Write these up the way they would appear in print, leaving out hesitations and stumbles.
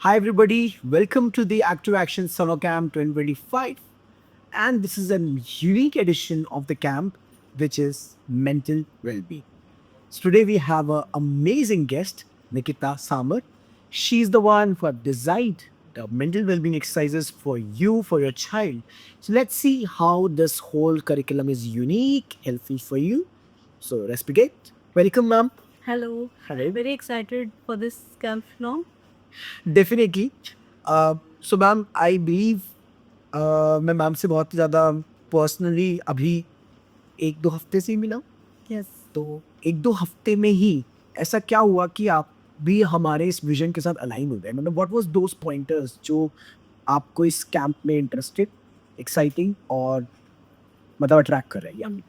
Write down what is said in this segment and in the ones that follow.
Hi, everybody. Welcome to the Active Action Summer Camp 2025. And this is a unique edition of the camp, which is mental well being. So, today we have an amazing guest, Nikita Samar. She's the one who have designed the mental well being exercises for you, for your child. So, let's see how this whole curriculum is unique, helpful for you. So, let's begin. Welcome, ma'am. Hello. Hi. Very excited for this camp now. Definitely so ma'am I believe मैं ma'am से बहुत ज़्यादा personally अभी 1-2 हफ्ते से ही मिला हूँ। Yes. तो 1-2 हफ्ते में ही ऐसा क्या हुआ कि आप भी हमारे इस विज़न के साथ अलाइन हो गए? मतलब व्हाट वाज़ दोज़ पॉइंटर्स जो आपको इस कैंप में इंटरेस्टेड, एक्साइटिंग और मतलब अट्रैक्ट कर रही है?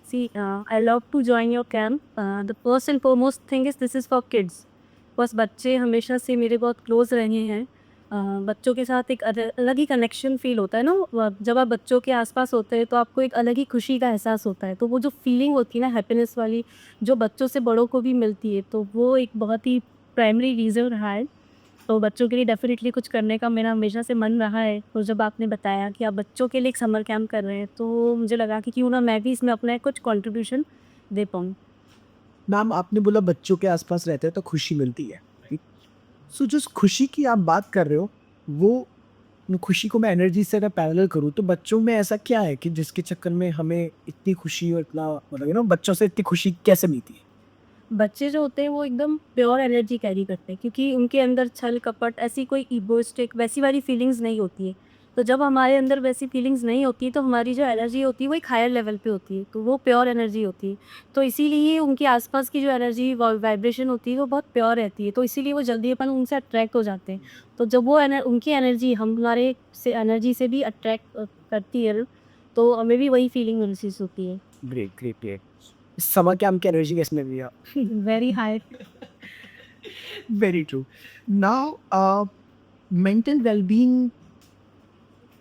See, I love to join your camp. The first and foremost thing is this is for kids. बस बच्चे हमेशा से मेरे बहुत क्लोज रहे हैं। बच्चों के साथ एक अलग ही कनेक्शन फील होता है ना। जब आप बच्चों के आसपास होते हैं तो आपको एक अलग ही खुशी का एहसास होता है। तो वो जो फीलिंग होती है ना हैप्पीनेस वाली, जो बच्चों से बड़ों को भी मिलती है, तो वो एक बहुत ही प्राइमरी रीज़न रहा है। तो बच्चों के लिए डेफ़िनेटली कुछ करने का मेरा हमेशा से मन रहा है। तो जब आपने बताया कि आप बच्चों के लिए एक समर कैंप कर रहे हैं, तो मुझे लगा कि क्यों ना मैं भी इसमें अपना कुछ कंट्रीब्यूशन दे पाऊँ। मैम आपने बोला बच्चों के आस-पास रहते हैं तो खुशी मिलती है, राइट? सो जिस खुशी की आप बात कर रहे हो, वो खुशी को मैं एनर्जी से अगर पैरेलल करूँ तो बच्चों में ऐसा क्या है कि जिसके चक्कर में हमें इतनी खुशी और इतना मतलब बच्चों से इतनी खुशी कैसे मिलती है? बच्चे जो होते हैं वो एकदम प्योर एनर्जी कैरी करते हैं, क्योंकि उनके अंदर छल कपट ऐसी कोई इगोइस्टिक वैसी वाली फीलिंग्स नहीं होती है। तो जब हमारे अंदर वैसी फीलिंग्स नहीं होती है, तो हमारी जो एनर्जी होती है वो एक हायर लेवल पे होती है, तो वो प्योर एनर्जी होती है। तो इसीलिए उनके आसपास की जो एनर्जी वाइब्रेशन होती है वो बहुत प्योर रहती है, तो इसीलिए वो जल्दी अपन उनसे अट्रैक्ट हो जाते हैं। तो जब वो उनकी एनर्जी हमारे से एनर्जी से भी अट्रैक्ट करती है, तो हमें भी वही फीलिंग महसूस होती है। Great, great, great. Summer camp की एनर्जी कैसे मिल रही है? Very high. Very true. Now mental wellbeing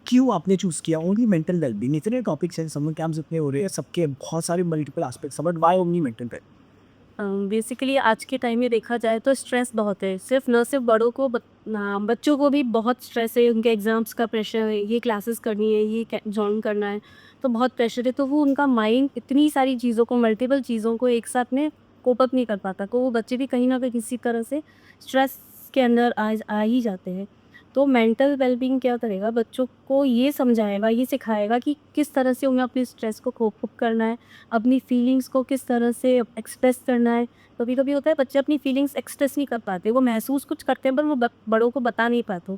क्यों आपने चूज़ किया? ओनली मेंटल वेलबीइंग इतने टॉपिक्स हैं, समर कैंप्स इतने हो रहे हैं, सबके बहुत सारे मल्टीपल एस्पेक्ट्स हैं, but why only mental well basically आज के टाइम में देखा जाए तो स्ट्रेस बहुत है। सिर्फ न सिर्फ बड़ों को बच्चों को भी बहुत स्ट्रेस है, उनके एग्ज़ाम्स का प्रेशर है, ये क्लासेस करनी है, ये जॉइन करना है, तो बहुत प्रेशर है। तो वो उनका माइंड इतनी सारी चीज़ों को, मल्टीपल चीज़ों को एक साथ में कोप अप नहीं कर पाता। तो वो बच्चे भी कहीं न कहीं किसी तरह से स्ट्रेस के अंदर आ ही जाते हैं। तो मेंटल वेलबींग क्या करेगा, बच्चों को ये समझाएगा, ये सिखाएगा कि किस तरह से उन्हें अपने स्ट्रेस को कोप अप करना है, अपनी फीलिंग्स को किस तरह से एक्सप्रेस करना है। कभी-कभी होता है बच्चे अपनी फीलिंग्स एक्सप्रेस नहीं कर पाते, वो महसूस कुछ करते हैं पर वो बड़ों को बता नहीं पाते।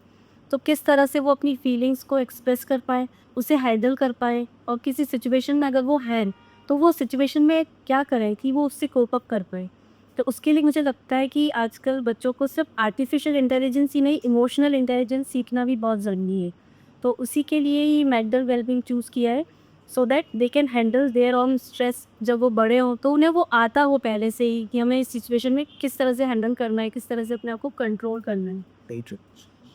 तो किस तरह से वो अपनी फीलिंग्स को एक्सप्रेस कर पाएँ, उसे हैंडल कर पाएँ, और किसी सिचुएशन में अगर वो हैं, तो वो सिचुएशन में क्या करें कि वो उससे कोप अप कर पाएँ। तो उसके लिए मुझे लगता है कि आजकल बच्चों को सिर्फ आर्टिफ़िशियल इंटेलिजेंस ही नहीं, इमोशनल इंटेलिजेंस सीखना भी बहुत ज़रूरी है। तो उसी के लिए ही मेंटल वेलबींग चूज़ किया है, so that they can handle their own stress. जब वो बड़े हों तो उन्हें वो आता हो पहले से ही कि हमें इस सिचुएशन में किस तरह से हैंडल करना है, किस तरह से अपने आप को कंट्रोल करना है। राइट?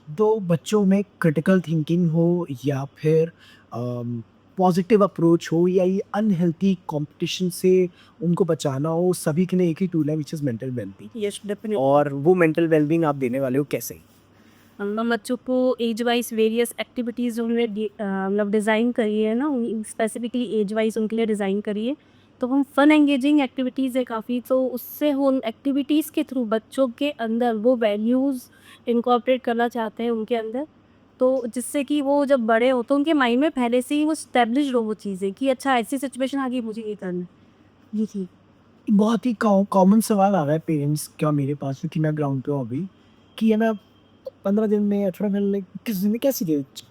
तो बच्चों में क्रिटिकल थिंकिंग हो या फिर पॉजिटिव अप्रोच हो या ये अनहेल्थी कंपटीशन से उनको बचाना हो, सभी के लिए एक ही टूल है, which is mental wellbeing. Yes, definitely. और वो मेंटल वेलबीइंग आप देने वाले हो कैसे? हम बच्चों को एज वाइज़ वेरियस एक्टिविटीज़ उन्होंने मतलब डिज़ाइन करी है ना, स्पेसिफिकली एज वाइज़ उनके लिए डिज़ाइन करी है। तो हम फन एंगेजिंग एक्टिविटीज़ है काफ़ी, तो उससे उन एक्टिविटीज़ के थ्रू बच्चों के अंदर वो वैल्यूज़ इनकॉर्पोरेट करना चाहते हैं उनके अंदर। तो जिससे कि वो जब बड़े हो तो उनके माइंड में पहले से ही वो एस्टेब्लिश्ड हो वो चीज़ें कि अच्छा ऐसी सिचुएशन आ गई, मुझे ये करना है। जी, जी। बहुत ही कॉमन सवाल आ रहा है पेरेंट्स का मेरे पास क्योंकि मैं ग्राउंड पे हूँ अभी, कि 15 दिन में, 18 दिन में, 21 दिन में कैसी डेट?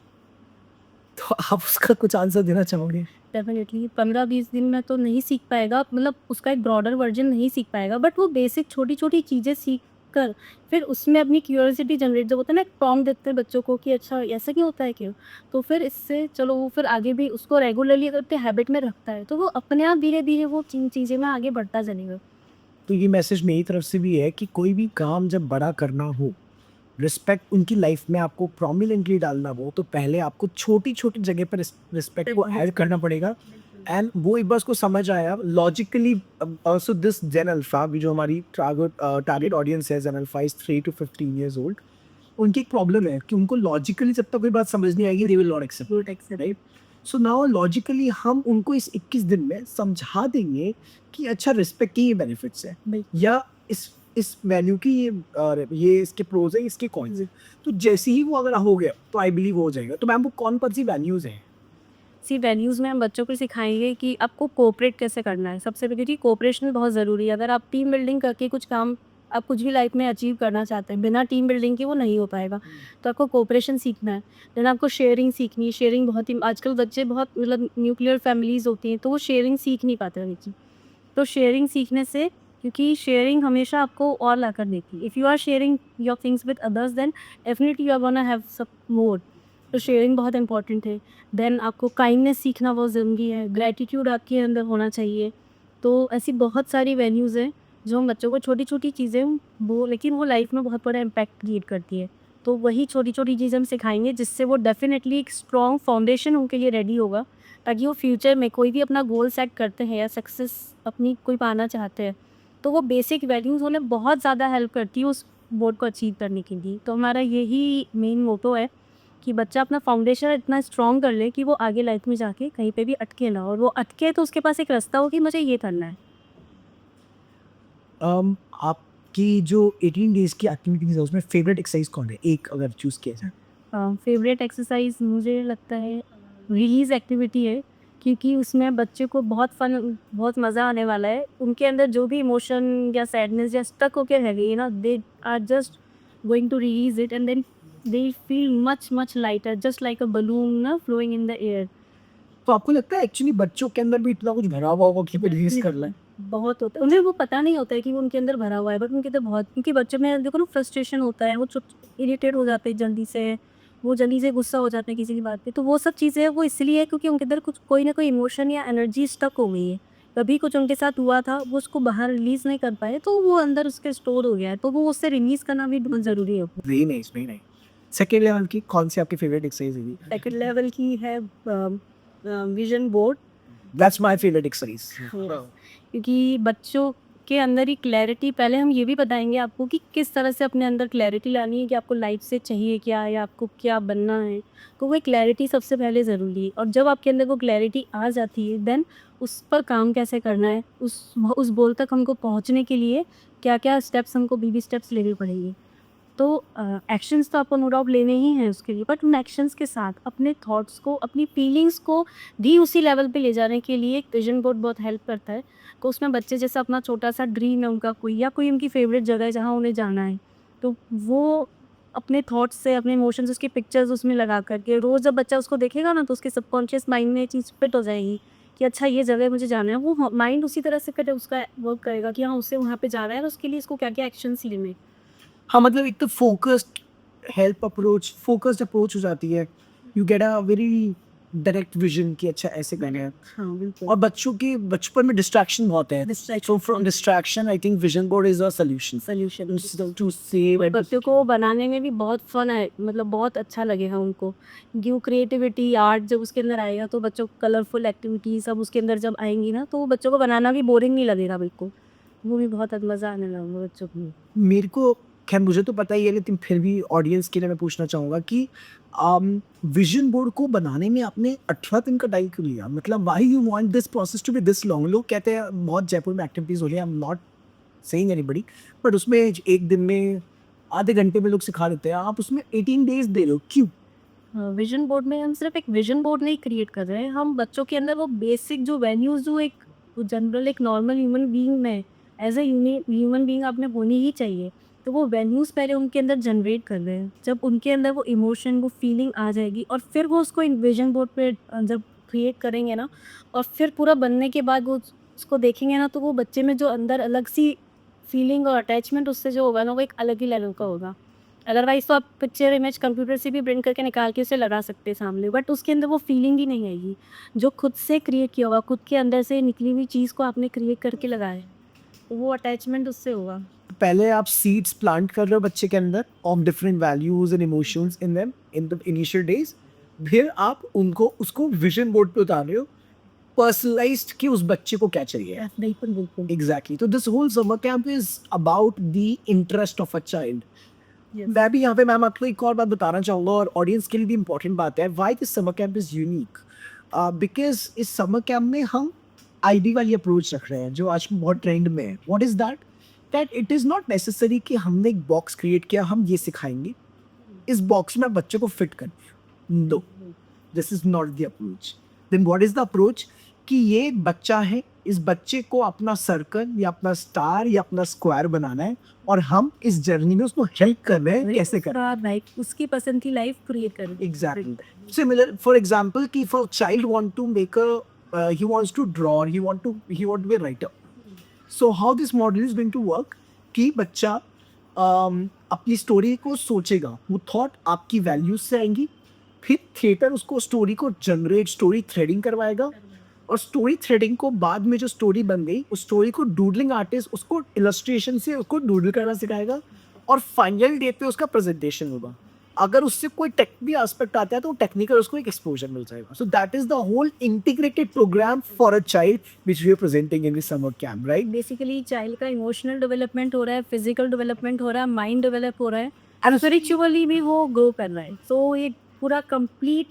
तो आप उसका कुछ आंसर देना चाहोगे? डेफ़िनेटली 15-20 दिन में तो नहीं सीख पाएगा, मतलब उसका एक ब्रॉडर वर्ज़न नहीं सीख पाएगा, बट वो बेसिक छोटी-छोटी चीज़ें सीख कर फिर उसमें अपनी क्यूरियोसिटी जनरेट, जब होता है ना, एक प्रॉम्प्ट देते हैं बच्चों को कि अच्छा ऐसा क्यों होता है क्यों? तो फिर इससे चलो वो फिर आगे भी उसको रेगुलरली अगर अपने हैबिट में रखता है, तो वो अपने आप धीरे-धीरे वो चीज़ें में आगे बढ़ता चलेगा। तो ये मैसेज मेरी तरफ से भी है कि कोई भी काम जब बड़ा करना हो, रिस्पेक्ट उनकी लाइफ में आपको प्रोमिनेंटली डालना हो, तो पहले आपको छोटी-छोटी जगह पर रिस्पेक्ट को ऐड करना पड़ेगा। बिल्कुल। एंड वो एक बार उसको समझ आया logically. So this Gen Alpha, भी जो हमारी टारगेट ऑडियंस है, Gen Alpha is 3 to 15 years old। उनकी एक प्रॉब्लम है कि उनको लॉजिकली जब तक कोई बात समझ नहीं आएगी they will not accept, right? So now logically हम उनको इस 21 दिन में समझा देंगे कि अच्छा रिस्पेक्ट की ये बेनिफिट्स है, या इस वैल्यू की ये इसके प्रोज है, इसके कॉन्स है। तो जैसे ही वो अगर हो गया तो आई बिलीव हो जाएगा। तो मैम वो कौन सी वैल्यूज हैं? सी वैल्यूज़ में हम बच्चों को सिखाएंगे कि आपको कोऑपरेट कैसे करना है। सबसे पहले क्योंकि कोऑपरेशन बहुत ज़रूरी है। अगर आप टीम बिल्डिंग करके कुछ काम आप कुछ भी लाइफ में अचीव करना चाहते हैं, बिना टीम बिल्डिंग के वो नहीं हो पाएगा। तो आपको कोऑपरेशन सीखना है, देन आपको शेयरिंग सीखनी है। शेयरिंग बहुत ही आजकल बच्चे बहुत मतलब न्यूक्लियर फैमिलीज़ होती हैं, तो वो शेयरिंग सीख नहीं पाते बच्चे। तो शेयरिंग सीखने से क्योंकि शेयरिंग हमेशा आपको और ला कर देती है। If you are sharing your things with others then definitely you are gonna have some more. तो शेयरिंग बहुत इंपॉर्टेंट है। देन आपको काइंडनेस सीखना बहुत ज़रूरी है, ग्रैटिट्यूड आपके अंदर होना चाहिए। तो ऐसी बहुत सारी वैल्यूज़ हैं जो हम बच्चों को छोटी-छोटी चीज़ें वो लेकिन वो लाइफ में बहुत बड़ा इम्पैक्ट क्रिएट करती है। तो वही छोटी-छोटी चीज़ें हम सिखाएँगे जिससे वो डेफ़िनेटली एक स्ट्रॉन्ग फाउंडेशन उनके लिए रेडी होगा, ताकि वो फ्यूचर में कोई भी अपना गोल सेट करते हैं या सक्सेस अपनी कोई पाना चाहते हैं, तो वो बेसिक वैल्यूज़ उन्हें बहुत ज़्यादा हेल्प करती है उस गोल को अचीव करने के लिए। तो हमारा यही मेन मोटो है कि बच्चा अपना फाउंडेशन इतना स्ट्रॉन्ग कर ले कि वो आगे लाइफ में जाके कहीं पे भी अटके ना, और वो अटके तो उसके पास एक रास्ता हो कि मुझे ये करना है। आपकी जो 18 डेज की एक्टिविटीज है उसमें फेवरेट एक्सरसाइज कौन है, एक अगर चूज किया जाए? फेवरेट एक्सरसाइज मुझे लगता है रिलीज़ एक्टिविटी है, क्योंकि उसमें बच्चे को बहुत मज़ा आने वाला है। उनके अंदर जो भी इमोशन या सैडनेस या स्टक होके रह गई है ना, they are just going to release it and then they feel much lighter just like a balloon ना फ्लोइंग इन द एयर। तो आपको लगता है एक्चुअली बच्चों के अंदर भी इतना कुछ भरा हुआ होगा कि रिलीज कर लें? बहुत होता है, उन्हें वो पता नहीं होता है कि वो उनके अंदर भरा हुआ है, बट उनके अंदर बहुत, क्योंकि बच्चे में देखो ना फ्रस्ट्रेशन होता है, वो इरिटेट हो जाते हैं जल्दी से, वो जल्दी से गुस्सा हो जाते हैं किसी की बात पे। तो वो सब चीज़ें वो इसलिए है क्योंकि उनके अंदर कुछ कोई ना कोई इमोशन या एनर्जी स्टक हो गई है। कभी कुछ उनके साथ हुआ था, वो उसको बाहर रिलीज़ नहीं कर पाए, तो वो अंदर उसके स्टोर हो गया है, तो वो उससे रिलीज़ करना भी बहुत ज़रूरी है। Very nice, very nice. Second level की कौन सी आपकी फेवरेट एक्सरसाइज है? सेकंड लेवल की है vision board. That's my favourite exercise. क्योंकि बच्चों के अंदर ही क्लैरिटी, पहले हम ये भी बताएँगे आपको कि किस तरह से अपने अंदर क्लैरिटी लानी है कि आपको लाइफ से चाहिए क्या या आपको क्या बनना है। तो वो क्लैरिटी सबसे पहले ज़रूरी है, और जब आपके अंदर वो क्लैरिटी आ जाती है देन उस पर काम कैसे करना है, उस गोल तक हमको पहुँचने के लिए क्या-क्या स्टेप्स हमको बेबी स्टेप्स लेने पड़ेंगे। तो एक्शंस तो आपको नो डाउट लेने ही हैं उसके लिए, बट उन एक्शंस के साथ अपने थॉट्स को, अपनी फीलिंग्स को भी उसी लेवल पे ले जाने के लिए एक विजन बोर्ड बहुत हेल्प करता है। तो उसमें बच्चे जैसे अपना छोटा-सा ड्रीम है उनका कोई, या कोई उनकी फेवरेट जगह है जहाँ उन्हें जाना है, तो वो अपने थॉट्स से, अपने इमोशंस, उसकी पिक्चर्स उसमें लगा कर के रोज़ जब बच्चा उसको देखेगा ना, तो उसके सबकॉन्शियस माइंड में ये चीज़ फिट हो जाएगी कि अच्छा ये जगह मुझे जाना है। वो माइंड उसी तरह से फिर उसका वर्क करेगा कि हाँ, उसे वहाँ पे जाना है और उसके लिए इसको क्या-क्या एक्शंस लेने हैं। हाँ, मतलब एक तो फोकस्ड अप्रोच हो जाती है। You get a very direct vision कि अच्छा ऐसे करना है। हाँ, बिल्कुल। और बच्चों के बचपन में डिस्ट्रैक्शन बहुत है। So from distraction I think vision board is a solution to save बच्चों को बनाने में भी बहुत फन है, मतलब बहुत अच्छा लगेगा उनको, क्योंकि वो क्रिएटिविटी आर्ट जब उसके अंदर आएगा तो बच्चों को कलरफुल एक्टिविटी सब उसके अंदर जब आएंगी ना, तो वो बच्चों को बनाना भी बोरिंग नहीं लगेगा बिल्कुल। वो भी बहुत मज़ा आने लगेगा बच्चों को। मेरे को, खैर मुझे तो पता ही है लेकिन फिर भी ऑडियंस के लिए मैं पूछना चाहूँगा कि विजन बोर्ड को बनाने में आपने 18 दिन का टाइम क्यों लिया? मतलब why you want this process to be this long? लोग कहते हैं बहुत जयपुर में एक्टिविटीज़ हो रही है, I am not saying anybody, but उसमें एक दिन में आधे घंटे में लोग सिखा देते हैं, आप उसमें 18 डेज़ दे रहे हो, क्यों? विजन बोर्ड में हम सिर्फ एक विजन बोर्ड नहीं क्रिएट कर रहे हैं, हम बच्चों के अंदर वो बेसिक जो वैल्यूज़ जो एक जनरल एक नॉर्मल ह्यूमन बीइंग में एज ए ह्यूमन बीइंग आपने होनी ही चाहिए, तो वो वैल्यूज़ पहले उनके अंदर जनरेट कर रहे हैं। जब उनके अंदर वो इमोशन वो फीलिंग आ जाएगी और फिर वो उसको इन विजन बोर्ड पे जब क्रिएट करेंगे ना, और फिर पूरा बनने के बाद वो उसको देखेंगे ना, तो वो बच्चे में जो अंदर अलग सी फीलिंग और अटैचमेंट उससे जो होगा ना, वो एक अलग ही लेवल का होगा। अदरवाइज़ तो आप पिक्चर इमेज कंप्यूटर से भी प्रिंट करके निकाल के उसे लगा सकते हैं सामने, बट उसके अंदर वो फीलिंग ही नहीं आएगी, जो खुद से क्रिएट किया होगा, खुद के अंदर से निकली हुई चीज़ को आपने क्रिएट करके लगाया है, तो वो अटैचमेंट उससे होगा। पहले आप सीड्स प्लांट कर रहे हो बच्चे के अंदर of different values and emotions in them in the initial days, फिर आप उनको उसको विजन बोर्ड पे उतार रहे हो, पर्सनलाइज्ड कि उस बच्चे को क्या चाहिए। बिल्कुल, बिल्कुल। एग्जैक्टली, तो this whole summer camp is about the interest of a child. मैं भी यहाँ पे मैम आपको एक और बात बताना चाहूँगा और ऑडियंस के लिए भी इम्पोर्टेंट बात है why this summer camp is unique because इस समर कैंप में हम आईडी वाली अप्रोच रख रहे हैं जो आज बहुत ट्रेंड में है what is that it is not necessary कि हमने एक बॉक्स क्रिएट किया हम ये सिखाएंगे इस बॉक्स में बच्चों को फिट कर no this is not the approach then what is the approach कि ये बच्चा है इस बच्चे को अपना सर्कल या अपना स्टार या अपना स्क्वायर बनाना है और हम इस जर्नी में उसको हेल्प कर रहे हैं कैसे कर लाइक उसकी पसंद की लाइफ क्रिएट करें exactly similar for example कि if a child want to make a he wants to draw or he want to be a writer so how this model is going to work कि बच्चा अपनी story को सोचेगा वो thought आपकी values से आएंगी फिर थिएटर उसको स्टोरी को जनरेट स्टोरी थ्रेडिंग करवाएगा और स्टोरी थ्रेडिंग को बाद में जो स्टोरी बन गई उस स्टोरी को डूडलिंग आर्टिस्ट उसको इलस्ट्रेशन से उसको डूडल करना सिखाएगा और फाइनल डे पे उसका प्रेजेंटेशन होगा अगर उससे कोई टेक्निकल एस्पेक्ट आता है तो टेक्निकल उसको एक एक्सपोजर मिल जाएगा so that is the whole integrated programme for a child which we are presenting in this summer camp right basically child का इमोशनल डेवलपमेंट हो रहा है, फिजिकल डेवलपमेंट हो रहा है, माइंड डेवलप हो रहा है एंड स्पिरिचुअली भी वो ग्रो कर रहा है. सो ये पूरा कंप्लीट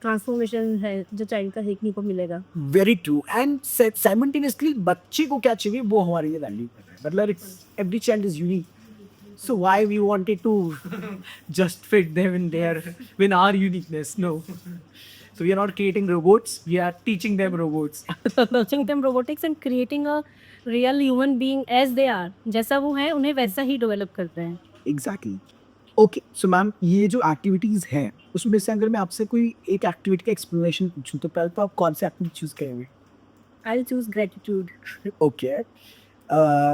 ट्रांसफॉर्मेशन है जो चाइल्ड का देखने को मिलेगा. वेरी ट्रू एंड साइमल्टेनियसली बच्चे को क्या चाहिए वो हमारे लिए वैल्यू कर रहा है मतलब every child is unique so why we wanted to just fit them in our uniqueness no so we are not creating robots we are teaching them robots Teaching them robotics and creating a real human being as they are. जैसा वो है उन्हें वैसा ही develop करते हैं. exactly okay so ma'am ये जो activities हैं उसमें से अगर मैं आपसे कोई एक एक्टिविटी का एक्सप्लेनेशन पूछूं तो पहले तो आप कौन सी एक्टिविटी चूज करेंगे I'll choose gratitude. okay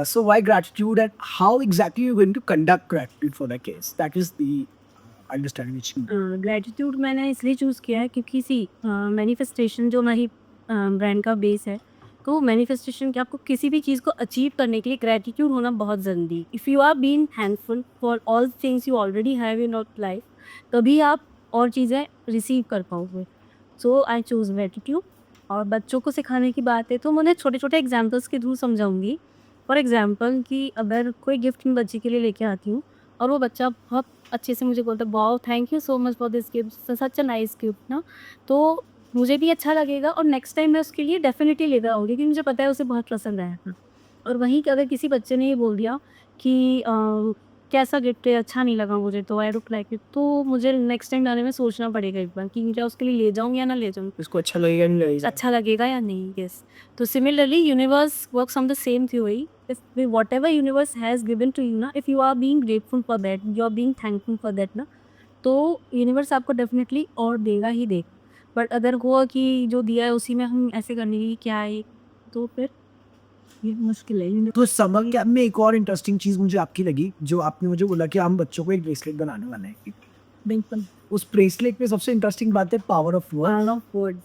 so why gratitude and how exactly you're going to conduct gratitude for the case that is the understanding which you gratitude मैंने इसलिए चूज़ किया है क्योंकि मैनिफेस्टेशन जो हमारी ब्रांड का बेस है तो मैनिफेस्टेशन के आपको किसी भी चीज़ को अचीव करने के लिए ग्रेटिट्यूड होना बहुत ज़रूरी. If you are being thankful for all things you already have in your life तभी आप और चीज़ें रिसीव कर पाओगे. So I choose gratitude. और बच्चों को सिखाने की बात है तो मैं उन्हें छोटे छोटे एग्जाम्पल्स के थ्रू समझाऊंगी. फॉर एग्जाम्पल कि अगर कोई गिफ्ट मैं बच्चे के लिए लेके आती हूँ और वो बच्चा बहुत अच्छे से मुझे बोलता है wow thank you so much for this gift such a nice gift ना तो मुझे भी अच्छा लगेगा और नेक्स्ट टाइम मैं उसके लिए डेफिनेटली लेकर आऊँगी क्योंकि मुझे पता है उसे बहुत पसंद आया था. और वहीं अगर किसी बच्चे ने ये बोल दिया कि कैसा गिफ्ट है अच्छा नहीं लगा मुझे तो आई डोंट लाइक इट तो मुझे नेक्स्ट टाइम लाने में सोचना पड़ेगा एक बार कि क्या उसके लिए ले जाऊँ या ना ले जाऊँ. इसको अच्छा लगेगा नहीं लगेगा अच्छा लगेगा या नहीं. यस. तो similarly universe works on the same theory. if whatever universe has given to you ना if you are being grateful for that you are being thankful for that ना तो यूनिवर्स आपको डेफिनेटली और देगा ही देगा. बट अगर हुआ कि जो दिया है उसी में हम ऐसे करने की क्या है तो फिर ये मुश्किल है. तो समर कैंप में एक और इंटरेस्टिंग चीज मुझे आपकी लगी जो आपने मुझे बोला कि हम बच्चों को एक ब्रेसलेट बनाने वाले हैं बिल्कुल. उस ब्रेसलेट में सबसे इंटरेस्टिंग बात है पावर ऑफ वर्ड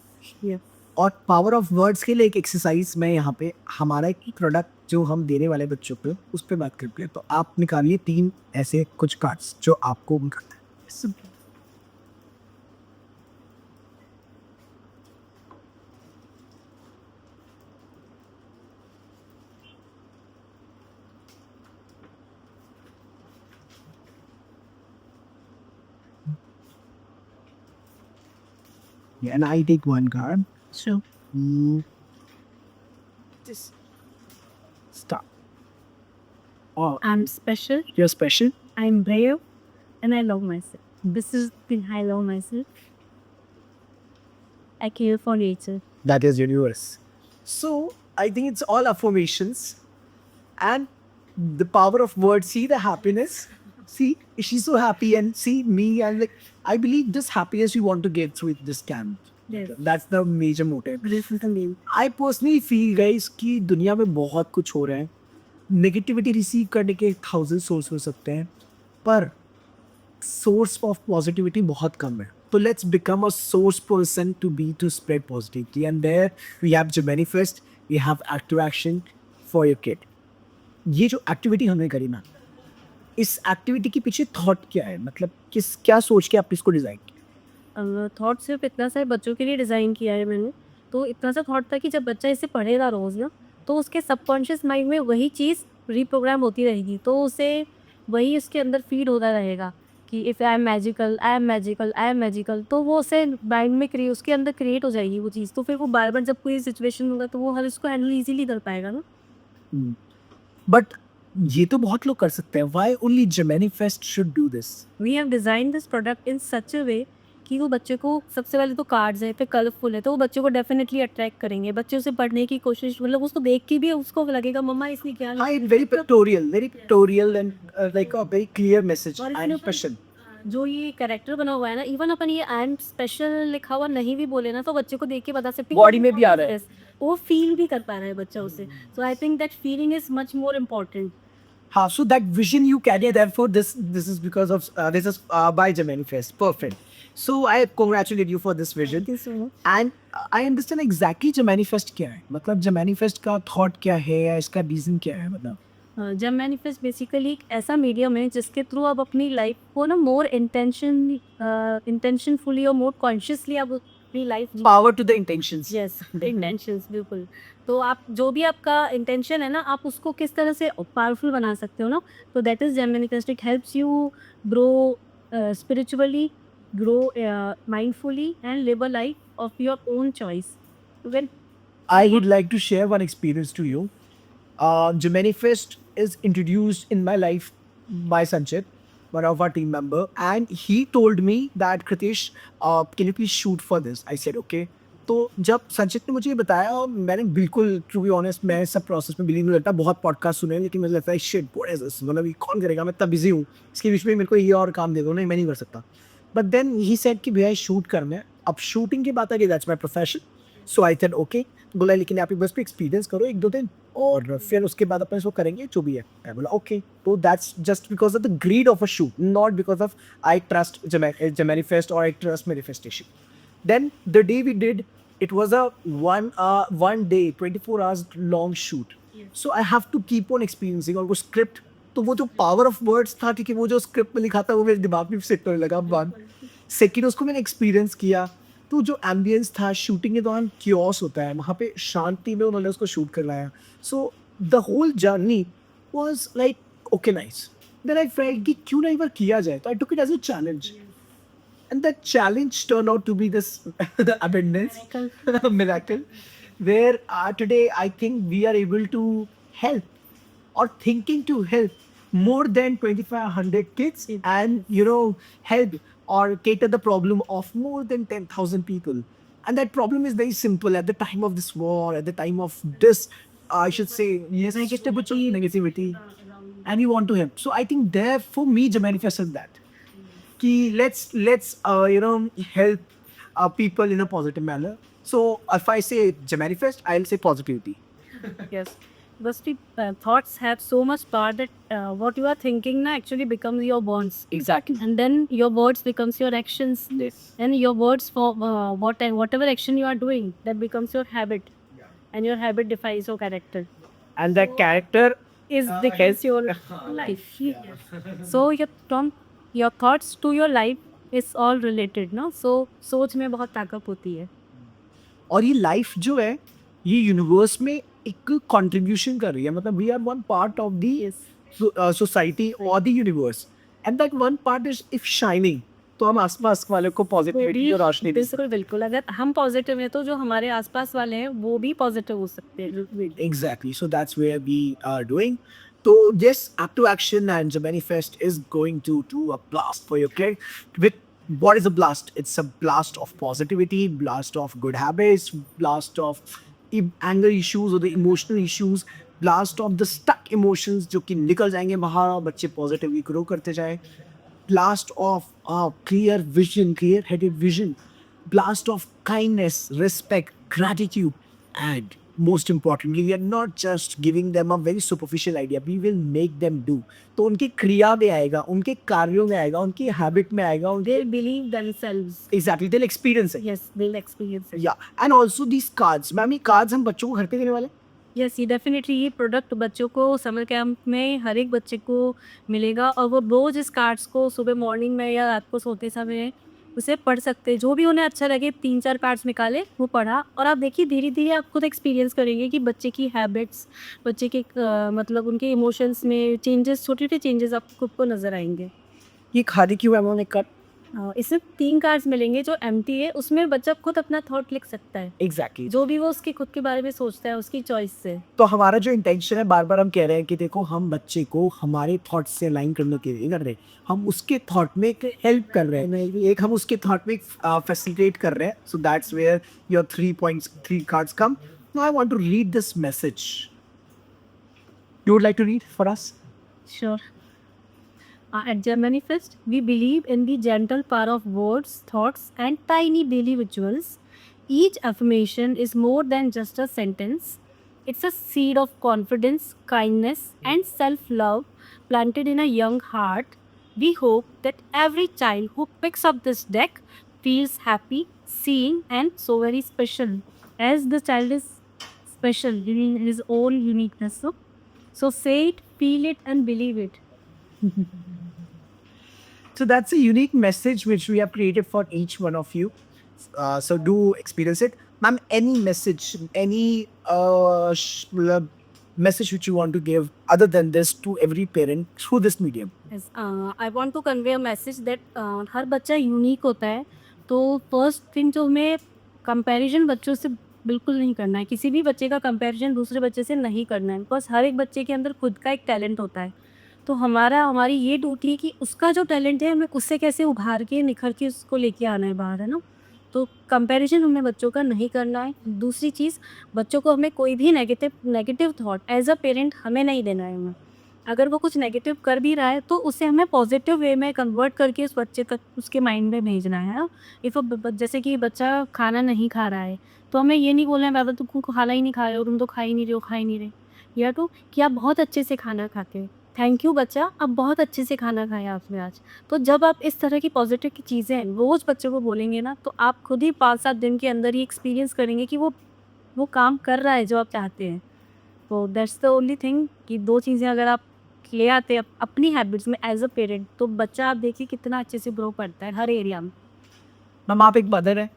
Yeah. और पावर ऑफ वर्ड्स के लिए एक एक्सरसाइज मैं यहाँ पे हमारा एक प्रोडक्ट जो हम देने वाले बच्चों को उस पर बात करते हैं तो आप निकालिए 3 ऐसे कुछ कार्ड्स जो आपको करना है. And I take one card. Sure. Just stop. Oh, I'm special. you're special. I'm brave and I love myself. This is the I love myself. I care for nature. That is universe. So I think it's all affirmations and the power of words. See the happiness. See, she's so happy and see me and like I believe this happiness we want to get through this camp. Yes. That's the major motive. This is the name. I personally feel guys कि दुनिया में बहुत कुछ हो रहा है. Negativity receive करने के 1000 सोर्स हो सकते हैं पर सोर्स ऑफ पॉजिटिविटी बहुत कम है. तो let's become a source person to spread positivity and there we have जो manifest we have active action for your kid. ये जो एक्टिविटी हमने करी ना इस एक्टिविटी के पीछे थॉट क्या है मतलब क्या सोच के आपने इसको डिजाइन किया. थॉट सिर्फ इतना सा बच्चों के लिए डिज़ाइन किया है मैंने. तो इतना सा थॉट था कि जब बच्चा इसे पढ़ेगा रोज़ ना तो उसके सबकॉन्शियस माइंड में वही चीज़ रीप्रोग्राम होती रहेगी तो उसे वही उसके अंदर फीड होता रहेगा कि if I am magical, I am magical, I am magical, तो वो उसे माइंड में क्रिएट, उसके अंदर क्रिएट हो जाएगी वो चीज़। तो फिर वो बार बार जब कोई सिचुएशन होगा तो वो हर उसको हैंडल इजीली कर पाएगा ना। बट ये तो बहुत लोग कर सकते हैं, why only Gemini fest should do this? We have design this product in such a way कि वो बच्चे को, सबसे पहले तो कार्ड्स है, फिर कलरफुल है, तो वो बच्चों को डेफिनेटली अट्रैक्ट करेंगे। बच्चे उसे पढ़ने की कोशिश, मतलब उसको देख के भी उसको लगेगा मम्मा इसने क्या हाँ, लिखा it है?" very pictorial and like a very clear message और इसमें and अपन passion. जो ये कैरेक्टर बना हुआ है ना, इवन अपन ये एंड स्पेशल लिखा हुआ नहीं भी बोले ना, तो बच्चे को देख के बता सकते हैं Body में भी आ रहा है। Yes, वो फील भी कर पा रहा है बच्चा उसे। So I think that feeling is much more important. हाँ, so that vision you carry, therefore this is because of this is by Gemini Fest. Perfect. So I congratulate you for this vision. Thank you so much. And I understand exactly Gemini Fest क्या है, मतलब Gemini Fest का thought क्या है या इसका reason क्या है, मतलब जब मैनिफेस्ट बेसिकली एक ऐसा मीडियम है जिसके थ्रू आप अपनी लाइफ को ना मोर इंटेंशनफुली और मोर कॉन्शियसली आप अपनी life power to the intentions. Yes intentions बिल्कुल। तो आप जो भी आपका इंटेंशन है ना, आप उसको किस तरह से पावरफुल बना सकते हो ना, तो that is Geminifest. It helps you grow spiritually, grow mindfully and live a life of your own choice. When I would like to share one experience to you. Gemini Fest is introduced in my life by Sanchit, one of our team member, and he told me that Kritish, can you please shoot for this? I said okay. तो जब संचित ने मुझे ये बताया, मैंने बिल्कुल to be honest मैं सब प्रोसेस में बिलीव नहीं लगता, बहुत पॉडकास्ट सुने लेकिन मुझे लगता है शिट व्हाट इज दिस, मतलब ये कौन करेगा, मैं इतना बिजी हूँ, इसके बीच में मेरे को ये और काम दे दो, नहीं मैं नहीं कर सकता। बट देन ही सेड कि भैया शूट करना है, अब शूटिंग की बात आ गई, that's my profession. So I said okay, बोला लेकिन आप बस पे एक्सपीरियंस करो 1-2 दिन और फिर उसके बाद अपन इसको करेंगे जो भी है। मैं बोला ओके, तो that's just because of the greed of a shoot, not because of I trust Gemini fest और I trust manifestation. Then the day we did, it was a one day 24 hours long shoot. So I have to keep on experiencing, और वो script, तो वो जो power of words था, ठीक है, वो जो स्क्रिप्ट में लिखा था वो मेरे दिमाग में सेट होने लगा। वन सेकेंड उसको मैंने एक्सपीरियंस किया, तो जो एम्बियंस था शूटिंग के दौरान, क्योस होता है वहाँ पे, शांति में उन्होंने उसको शूट करवाया। So the whole journey was like okay nice. Then I felt कि क्यों ना एक बार किया जाए, तो I took it as a challenge. And that challenge turned out to be this abundance miracle, where today I think we are able to help or thinking to help more than 2,500 kids, and help or cater the problem of more than 10,000 people. And that problem is very simple. At the time of this war, at the time of this, I should say, yes, I get a negativity, and you want to help. So I think there, for me, the manifest is that. कि let's help people in a positive manner. So if I say Gemini Fest, I'll say positivity. Yes. Firstly, thoughts have so much power that what you are thinking na actually becomes your bonds. Exactly. And then your words becomes your actions. Yes. And your words for whatever action you are doing, that becomes your habit. And your habit defines your character. And that character Is defines your life. So from your thoughts to your life is all related, no? So सोच में बहुत ताकत होती है। और ये life जो है, ये यूनिवर्स में एक कंट्रीब्यूशन कर रही है, मतलब we are one part of the society और the universe, and that one part is if shining, तो हम आसपास वाले को पॉजिटिविटी और रोशनी दे सकते बिल्कुल बिल्कुल, अगर हम पॉजिटिव हैं तो जो हमारे आसपास वाले हैं वो भी पॉजिटिव हो सकते हैं। हैं। Exactly. So that's where we are doing. So yes, Up to Action and Gemini Fest is going to do a blast for your kid. With what is a blast? It's a blast of positivity, blast of good habits, blast of anger issues or the emotional issues, blast of the stuck emotions जो कि निकल जाएंगे बाहर और बच्चे positively grow करते जाएं, blast of clear vision, clear-headed vision, blast of kindness, respect, gratitude, and most importantly, we are not just giving them a very superficial idea. We will make them do. तो उनकी क्रिया में आएगा, उनके कार्यों में आएगा, उनकी हैबिट में आएगा, They'll believe themselves. exactly they'll experience it. Yes, they'll experience it. Yeah, and also these cards. Ma'am ये cards हम बच्चों को घर पे देने वाले हैं? यस, ये डेफिनेटली ये प्रोडक्ट बच्चों को समर कैंप में हर एक बच्चे को मिलेगा, और वो रोज इस कार्ड्स को सुबह मॉर्निंग में या रात को सोते समय उसे पढ़ सकते हैं, जो भी उन्हें अच्छा लगे 3-4 पार्ट्स निकाले, वो पढ़ा और आप देखिए धीरे-धीरे आप खुद एक्सपीरियंस करेंगे कि बच्चे की हैबिट्स, बच्चे के मतलब उनके इमोशंस में चेंजेस, छोटे-छोटे चेंजेस आपको खुद को नज़र आएँगे। ये खाली क्यों है उन्होंने कट? इसमें 3 कार्ड्स मिलेंगे जो एम्प्टी है, उसमें बच्चा खुद अपना थॉट लिख सकता है। एग्ज़ैक्टली। जो भी वो उसके खुद के बारे में सोचता है, उसकी चॉइस से। तो हमारा जो इंटेंशन है बार-बार हम कह रहे हैं कि देखो हम बच्चे को हमारे थॉट्स से अलाइन करने के लिए कर रहे हैं। हम उसके थॉट में एक हेल्प कर रहे हैं। एक हम उसके थॉट में फैसिलिटेट कर रहे हैं। So that's where your 3 points 3 cards come. Now I want to read this message. You would like to read for us? Sure. At Germanifest, we believe in the gentle power of words, thoughts, and tiny daily rituals. Each affirmation is more than just a sentence. It's a seed of confidence, kindness, and self love planted in a young heart. We hope that every child who picks up this deck feels happy, seeing, and so very special. As the child is special in his own uniqueness. So say it, feel it, and believe it. So that's a unique message which we have created for each one of you. So do experience it. Ma'am, any message, any message which you want to give other than this to every parent through this medium? Yes, I want to convey a message that हर बच्चा unique होता है, तो first thing जो हमें comparison बच्चों से बिल्कुल नहीं करना है। किसी भी बच्चे का कंपैरिजन दूसरे बच्चे से नहीं करना है, बिकॉज़ हर एक बच्चे के अंदर खुद का एक टैलेंट होता है। तो हमारी ये ड्यूटी है कि उसका जो टैलेंट है हमें उससे कैसे उभार के निखर के उसको लेके आना है बाहर, है ना? तो कंपैरिजन हमें बच्चों का नहीं करना है। दूसरी चीज़, बच्चों को हमें कोई भी negative negative thought as a parent हमें नहीं देना है हमें। अगर वो कुछ नेगेटिव कर भी रहा है तो उसे हमें पॉजिटिव वे में कन्वर्ट करके उस बच्चे तक उसके माइंड में भेजना है ना। इफ़ जैसे कि बच्चा खाना नहीं खा रहा है तो हमें ये नहीं बोलना है बाबा तुम खाना ही नहीं खा रहे हो, तुम तो खा ही नहीं रहे हो, खा ही नहीं रहे, या तो कि आप बहुत अच्छे से खाना खाते हो, थैंक यू बच्चा, आप बहुत अच्छे से खाना खाया आपने आज। तो जब आप इस तरह की पॉजिटिव की चीज़ें रोज़ बच्चों को बोलेंगे ना, तो आप खुद ही 5-7 दिन के अंदर ही एक्सपीरियंस करेंगे कि वो काम कर रहा है जो आप चाहते हैं। तो दैट्स द ओनली थिंग कि 2 चीज़ें अगर आप ले आते हैं अपनी हैबिट्स में एज़ अ पेरेंट, तो बच्चा आप देखिए कितना अच्छे से ग्रो करता है हर एरिया में। मैम आप एक मदर है,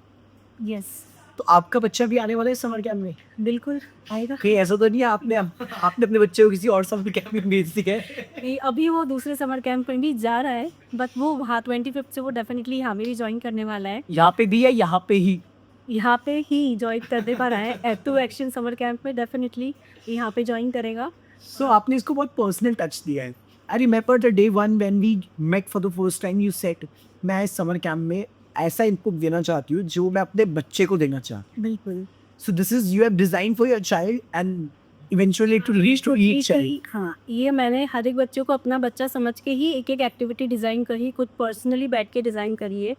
यस, तो आपका बच्चा भी आने वाला है समर कैंप में? बिल्कुल आएगा। कहीं ऐसा तो नहीं है आपने आपने अपने बच्चे को किसी और समर कैंप में भेज दिया है? नहीं, अभी वो दूसरे समर कैंप में भी जा रहा है, बट वो हाँ 25th से वो डेफ़िनिटली यहाँ पे भी जॉइन करने वाला है। यहाँ पे भी या यहाँ पे ही? यहाँ पे ही जॉइन करने वाला है टू एक्शन समर कैंप में, डेफ़िनिटली यहाँ पे जॉइन करेगा। सो आपने इसको बहुत पर्सनल टच दिया है। I remember the day one when we met for the first time you said मैं इस समर कैंप में ऐसा इनपुट देना चाहती हूँ जो मैं अपने बच्चे को देना चाहती बिल्कुल। हूँ। So this is you have design for your child and eventually to reach to each child. हाँ, ये मैंने हर एक बच्चे को अपना बच्चा समझ के ही एक-एक एक्टिविटी डिज़ाइन करी, खुद पर्सनली बैठ के डिज़ाइन करी है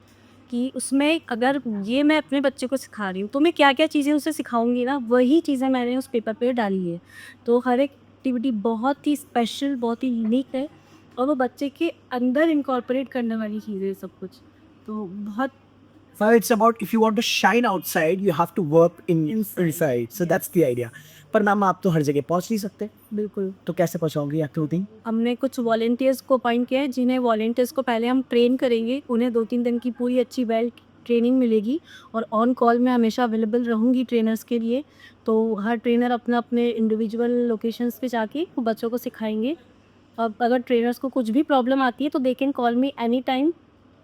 कि उसमें अगर ये मैं अपने बच्चे को सिखा रही हूँ, तो मैं क्या-क्या चीज़ें उसे सिखाऊँगी ना, वही चीज़ें मैंने उस पेपर पे डाली है। तो हर एक एक्टिविटी बहुत ही स्पेशल, बहुत ही यूनिक है और वो बच्चे के अंदर इनकॉर्पोरेट करने वाली चीज़ें हैं सब कुछ। तो बहुत Now it's about if you want to shine outside, you have to work inside. So that's the idea. पर मैम आप तो हर जगह पहुंच नहीं सकते, बिल्कुल। तो कैसे पहुंचाओगे एक्टिविटी? हमने कुछ वॉलंटियर्स को अपॉइंट किया है, जिन्हें वॉलंटियर्स को पहले हम ट्रेन करेंगे। उन्हें 2-3 दिन की पूरी अच्छी वेल ट्रेनिंग मिलेगी और ऑन कॉल मैं हमेशा अवेलेबल रहूँगी ट्रेनर्स के लिए। तो हर ट्रेनर अपने इंडिविजुअल लोकेशंस पे जाके वो बच्चों को सिखाएँगे। अब अगर ट्रेनर्स को कुछ भी प्रॉब्लम आती है तो they can call me any time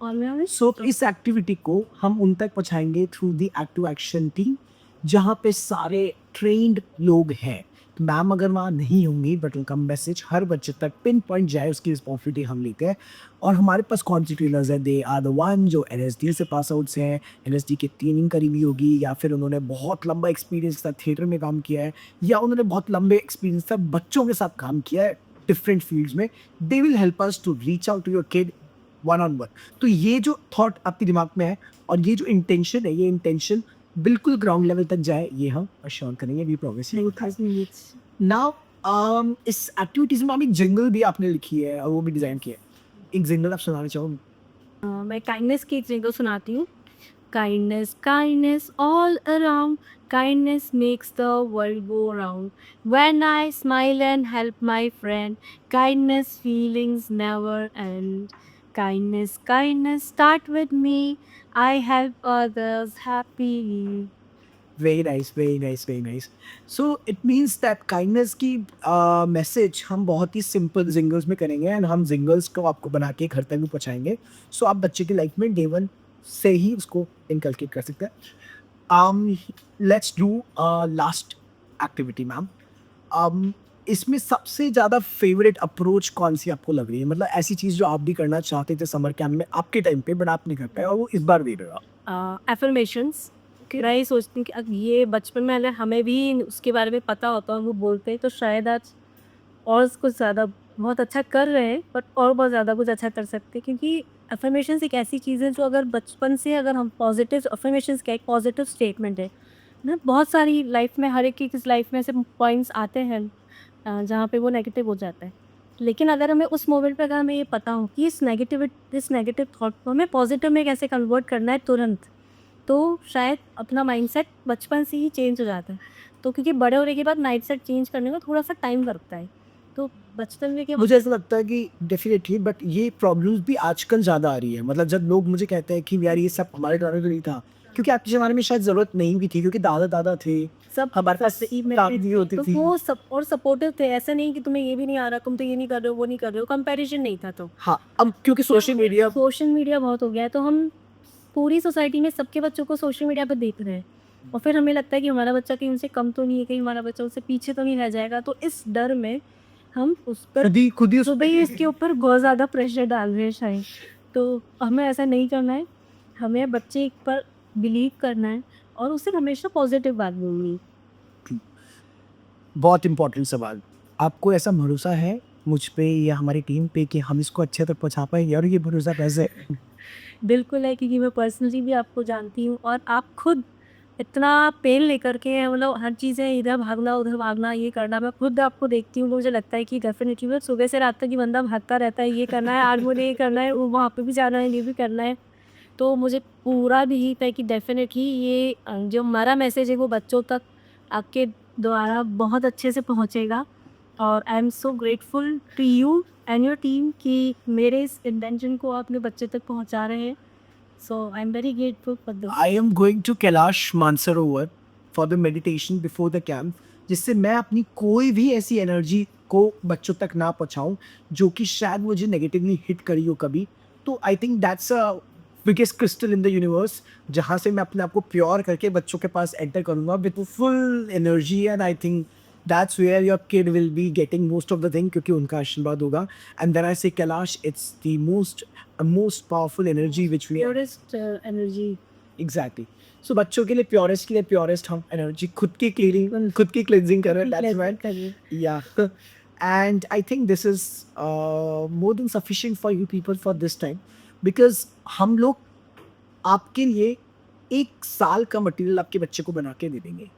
और मैं उन्हें सो इस एक्टिविटी को हम उन तक पहुंचाएंगे through the active action team जहाँ पे सारे ट्रेंड लोग हैं। तो मैम अगर वहाँ नहीं होंगी बट उनका मैसेज हर बच्चे तक पिन पॉइंट जाए उसकी रिस्पॉन्सिबिलिटी हम लेते हैं। और हमारे पास कौन सी ट्रेनर्स हैं? दे आर द वन जो LSD से पास आउट्स हैं, LSD की ट्रेनिंग करी हुई होगी या फिर उन्होंने बहुत लंबा एक्सपीरियंस था थिएटर में काम किया है या उन्होंने बहुत लंबे एक्सपीरियंस था बच्चों के साथ काम किया है डिफरेंट फील्ड्स में। They will help us to reach out to your kid one on one. तो ये जो थॉट आपके दिमाग में है और ये जो इंटेंशन है, ये इंटेंशन बिल्कुल ग्राउंड लेवल तक जाए, ये हम अश्योर करेंगे। We promise. नाउ इस एक्टिविटीज में एक जिंगल भी आपने लिखी है और वो भी डिजाइन किया है। एक जिंगल आप सुनाना चाहोगे? मैं काइंडनेस की एक जिंगल सुनाती हूँ। Kindness kindness all around, kindness makes the world go round, when I smile and help my friend, kindness feelings never and, Kindness, kindness, start with me. I help others happy. Very nice, very nice, very nice. So it means that kindness की message हम बहुत ही simple jingles में करेंगे and हम jingles को आपको बना के घर तक भी पहुँचाएँगे। सो आप बच्चे की लाइफ में डे 1 से ही उसको इनकलकेट कर सकते हैं। Let's do last activity ma'am. इसमें सबसे ज़्यादा फ़ेवरेट अप्रोच कौन-सी आपको लग रही है? मतलब ऐसी चीज़ जो आप भी करना चाहते थे समर कैंप में आपके टाइम पे बट आप नहीं कर पाए और वो इस बार दे रहे हो आप? एफर्मेशंस मैं ये सोचती हूँ कि अब ये बचपन में अगर हमें भी उसके बारे में पता होता और वो बोलते तो शायद आज और कुछ ज़्यादा बहुत अच्छा कर रहे हैं बट और बहुत ज़्यादा कुछ अच्छा कर सकते हैं, क्योंकि अफर्मेशंस एक ऐसी चीज़ है जो अगर बचपन से अगर हम पॉजिटिव अफर्मेशंस क्या एक पॉजिटिव स्टेटमेंट है ना। बहुत सारी लाइफ में हर एक की किस लाइफ में ऐसे पॉइंट्स आते हैं जहाँ पे वो नेगेटिव हो जाता है, लेकिन अगर हमें उस मोमेंट पे अगर हमें ये पता हो कि इस नेगेटिव थॉट को हमें पॉजिटिव में कैसे कन्वर्ट करना है तुरंत, तो शायद अपना माइंडसेट बचपन से ही चेंज हो जाता है। तो क्योंकि बड़े होने के बाद माइंडसेट चेंज करने में थोड़ा-सा टाइम लगता है। तो बचपन में क्या मुझे ऐसा लगता है कि डेफ़िनेटली बट ये प्रॉब्लम्स भी आजकल ज़्यादा आ रही है। मतलब जब लोग मुझे कहते हैं कि यार ये सब हमारे ज़माने में तो नहीं था। क्योंकि आपके ज़माने में शायद ज़रूरत नहीं भी थी क्योंकि दादा-दादा थे, सब हमारे पास सही में ताकत होती तो थी। वो सब और सपोर्टिव थे। ऐसा नहीं कि तुम्हें ये भी नहीं आ रहा, तुम तो ये नहीं कर रहे हो, वो नहीं कर रहे हो, कंपैरिज़न नहीं था तो। हाँ, अब क्योंकि सोशल मीडिया बहुत हो गया है, तो हम पूरी सोसाइटी में सबके बच्चों को सोशल मीडिया पे देख रहे हैं और फिर हमें लगता है कि हमारा बच्चा कहीं उनसे कम तो नहीं है, कहीं हमारा बच्चा उससे पीछे तो नहीं रह जाएगा। तो इस डर में हम उस पर खुद ही उस सुबह ही इसके ऊपर बहुत ज़्यादा प्रेशर डाल रहे हैं शायद। तो हमें ऐसा नहीं करना है, हमें बच्चे पर बिलीव करना है और उसे हमेशा पॉजिटिव बात बोलनी है। बहुत इम्पोर्टेंट सवाल। आपको ऐसा भरोसा है मुझ पे या हमारी टीम पे कि हम इसको अच्छे तक पहुँचा पाएँगे और ये भरोसा कैसे है? बिल्कुल है, क्योंकि मैं पर्सनली भी आपको जानती हूँ और आप खुद इतना पेन लेकर के मतलब हर चीज़ें इधर भागना उधर भागना ये करना, मैं खुद आपको देखती हूँ तो मुझे लगता है कि डेफिनेटली वो सुबह से रात तक ही बंदा भागता रहता है, ये करना है, आज मुझे ये करना है, वो वहाँ पे भी जाना है, ये भी करना है। तो मुझे पूरा बिलीव है कि डेफिनेटली ये जो हमारा मैसेज है वो बच्चों तक आपके द्वारा बहुत अच्छे से पहुँचेगा और I am so grateful to you and your team कि मेरे इस इंटेंशन को आपने बच्चे तक पहुँचा रहे हैं। So I am very grateful for this. I am going to Kailash Mansarovar for the meditation before the camp जिससे मैं अपनी कोई भी ऐसी एनर्जी को बच्चों तक ना पहुँचाऊँ जो कि शायद मुझे नेगेटिवली हिट करी हो कभी। तो आई think that's a biggest crystal in the universe जहाँ से मैं अपने आप को प्योर करके बच्चों के पास एंटर करूँगा with full energy and I think that's where your kid will be getting most of the thing क्योंकि उनका आशीर्वाद होगा and then I say Kailash it's the most powerful energy which we purest energy. Exactly. So बच्चों के लिए purest हम energy खुद की क्लीनिंग खुद की क्लिनजिंग कर रहे हैं दैट्स व्हाट या and I think this is more than sufficient for you people for this time because हम लोग आपके लिए 1 साल का मटेरियल आपके बच्चे को बना के दे देंगे।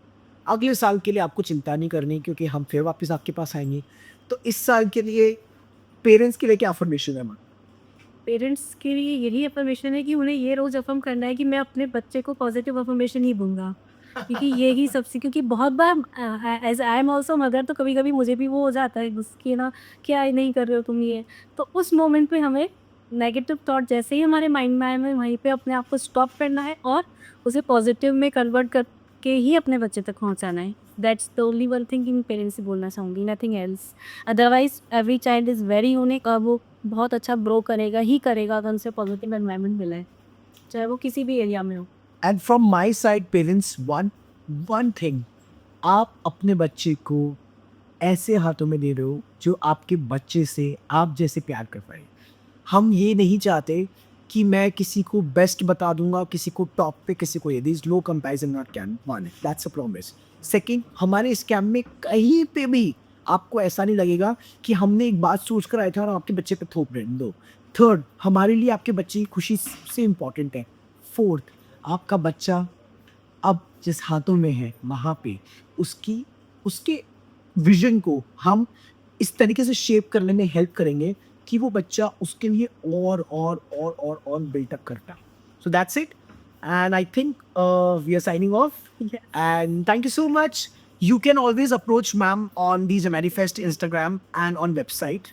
अगले साल के लिए आपको चिंता नहीं करनी क्योंकि हम फिर वापस आपके पास आएंगे। तो इस साल के लिए पेरेंट्स के लिए क्या अफर्मेशन है मैम? पेरेंट्स के लिए यही अफ़र्मेशन है कि उन्हें ये रोज़ अफ़र्म करना है कि मैं अपने बच्चे को पॉज़िटिव अफ़र्मेशन ही दूँगा। क्योंकि यही सबसे क्योंकि बहुत बार as I am also mother तो कभी-कभी मुझे भी वो हो जाता है गुस्से कि ना क्या ये नहीं कर रहे हो तुम ये। तो उस मोमेंट पे हमें नेगेटिव थॉट जैसे ही हमारे माइंड में आए हमें वहीं पे अपने आप को स्टॉप करना है और उसे पॉज़िटिव में कन्वर्ट करके ही अपने बच्चे तक पहुँचाना है। That's the only one thing in parents से बोलना चाहूँगी, nothing else. Otherwise every child is very unique और वो बहुत अच्छा ग्रो करेगा ही करेगा अगर उनसे पॉजिटिव एनवायरनमेंट मिले, चाहे वो किसी भी एरिया में हो। And from my side parents one one thing आप अपने बच्चे को ऐसे हाथों में दे रहे हो जो आपके बच्चे से आप जैसे प्यार कर पाए। हम ये नहीं चाहते कि मैं किसी को बेस्ट बता दूंगा किसी को टॉप पे किसी को ये this low comparison not can one that's a promise. Second हमारे इस कैंप में कहीं पे भी आपको ऐसा नहीं लगेगा कि हमने एक बात सोच कर आए थे और आपके बच्चे पे थोप रहे हैं। दो थर्ड हमारे लिए आपके बच्चे की खुशी सबसे इम्पोर्टेंट है। फोर्थ आपका बच्चा अब जिस हाथों में है वहाँ पे उसकी उसके विजन को हम इस तरीके से शेप करने में हेल्प करेंगे कि वो बच्चा उसके लिए और बिल्टअप करता। So that's it and I think we are signing off and thank you so much. You can always approach ma'am on the Zamari Fest Instagram and on website.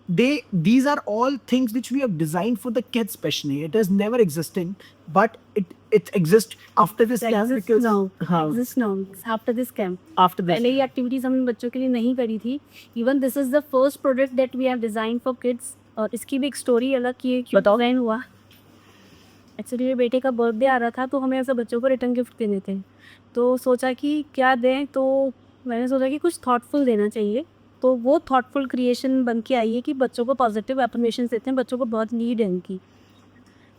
these are all things which we have designed for the kids specially. It has never existed, but it exists after this camp because हाँ, This now after this camp. after this. पहले ये activities हमने बच्चों के लिए नहीं करी थी. Even this is the first product that we have design for kids. और इसकी भी एक स्टोरी अलग की है. क्यों बताओ. डिजाइन हुआ? एक्चुअली मेरे बेटे का बर्थडे आ रहा था, तो हमें ऐसे बच्चों को रिटर्न गिफ्ट देने थे. तो सोचा कि क्या दें, तो मैंने सोचा कि कुछ थॉटफुल देना चाहिए. तो वो थॉटफुल क्रिएशन बन के आई है कि बच्चों को पॉजिटिव एफर्मेशन देते हैं. बच्चों को बहुत नीड है इनकी.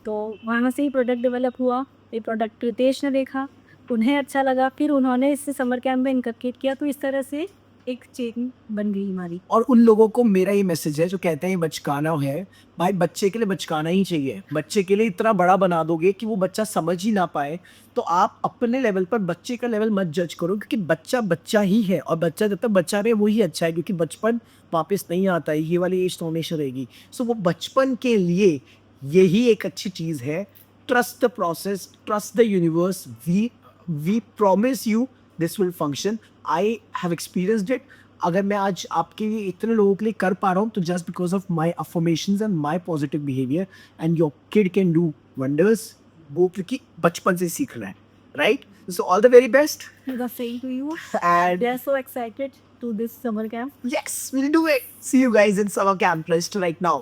तो वहाँ से ही प्रोडक्ट डेवलप हुआ. ये प्रोडक्ट रितेश ने देखा, उन्हें अच्छा लगा, फिर उन्होंने इससे समर कैम्प में इनकलकेट किया. तो इस तरह से एक चेन बन गई हमारी. और उन लोगों को मेरा ये मैसेज है जो कहते हैं बचकाना है, भाई बच्चे के लिए बचकाना ही चाहिए. बच्चे के लिए इतना बड़ा बना दोगे कि वो बच्चा समझ ही ना पाए, तो आप अपने लेवल पर बच्चे का लेवल मत जज करो, क्योंकि बच्चा बच्चा ही है. और बच्चा जब तक बच्चा रहे वही अच्छा है, क्योंकि बचपन वापस नहीं आता है. ये वाली एज तो हमेशा रहेगी. सो वो बचपन के लिए यही एक अच्छी चीज़ है. Trust the process, trust the universe. We promise you this will function. I have experienced it. अगर मैं आज आपके लिए इतने लोगों के लिए कर पा रहा हूँ, तो just because of my affirmations and my positive behaviour. And your kid can do wonders. वो क्योंकि बचपन से सीख रहा है, right? So all the very best. The same to you. And They are so excited to this summer camp. yes, we'll do it. See you guys in summer camp right now.